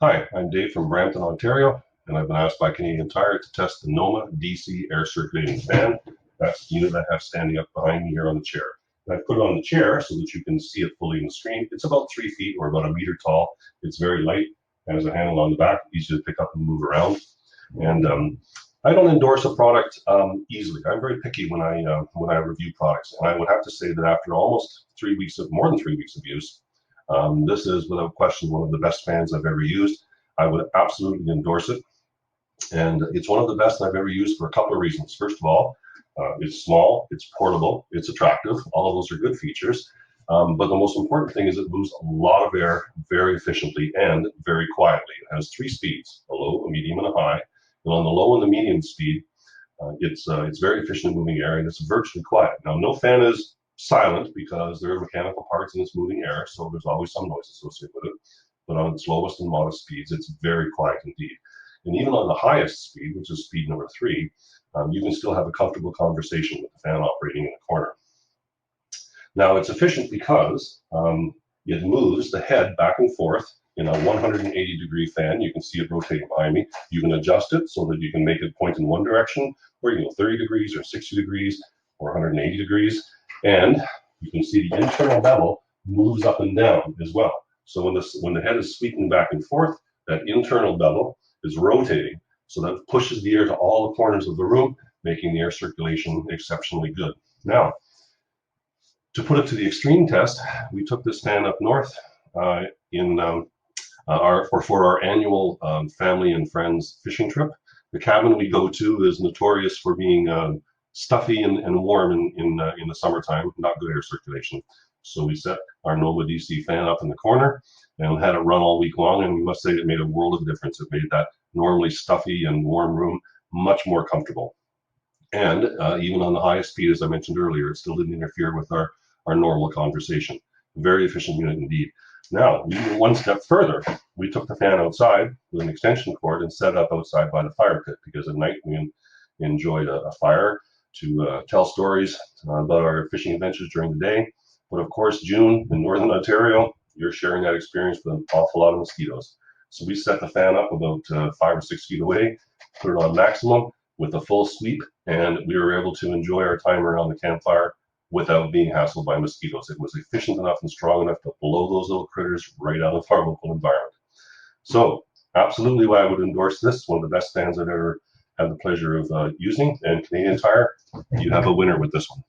Hi, I'm Dave from Brampton, Ontario, and I've been asked by Canadian Tire to test the Noma DC air circulating fan. That's the unit I have standing up behind me here on the chair. And I put it on the chair so that you can see it fully in the screen. It's about 3 feet or about a meter tall. It's very light, has a handle on the back, easy to pick up and move around. And I don't endorse a product easily. I'm very picky when I review products, and I would have to say that after almost 3 weeks of more than 3 weeks of use, this is without question one of the best fans I've ever used. I would absolutely endorse it. And it's one of the best I've ever used for a couple of reasons. First of all, it's small, it's portable, it's attractive. All of those are good features. But the most important thing is it moves a lot of air very efficiently and very quietly. It has 3 speeds, a low, a medium, and a high. And on the low and the medium speed, it's very efficient in moving air, and it's virtually quiet. Now, no fan is silent because there are mechanical parts in its moving air, so there's always some noise associated with it. But on its lowest and modest speeds, it's very quiet indeed. And even on the highest speed, which is speed number 3, you can still have a comfortable conversation with the fan operating in the corner. Now, it's efficient because it moves the head back and forth in a 180-degree fan. You can see it rotating behind me. You can adjust it so that you can make it point in one direction, or you can go 30 degrees or 60 degrees or 180 degrees. And you can see the internal bevel moves up and down as well. So when the head is sweeping back and forth, that internal bevel is rotating, so that it pushes the air to all the corners of the room, making the air circulation exceptionally good. Now, to put it to the extreme test, we took this fan up north for our annual family and friends fishing trip. The cabin we go to is notorious for being stuffy and warm in the summertime, not good air circulation. So we set our Noma DC fan up in the corner and had it run all week long, and we must say it made a world of difference. It made that normally stuffy and warm room much more comfortable. And even on the highest speed, as I mentioned earlier, it still didn't interfere with our normal conversation. Very efficient unit indeed. Now, we went one step further. We took the fan outside with an extension cord and set it up outside by the fire pit, because at night we enjoyed a fire to tell stories about our fishing adventures during the day. But of course, June in Northern Ontario, you're sharing that experience with an awful lot of mosquitoes. So we set the fan up about 5 or 6 feet away, put it on maximum with a full sweep, and we were able to enjoy our time around the campfire without being hassled by mosquitoes. It was efficient enough and strong enough to blow those little critters right out of our local environment. So absolutely why I would endorse this. One of the best fans I've ever had the pleasure of using. And Canadian Tire, you have a winner with this one.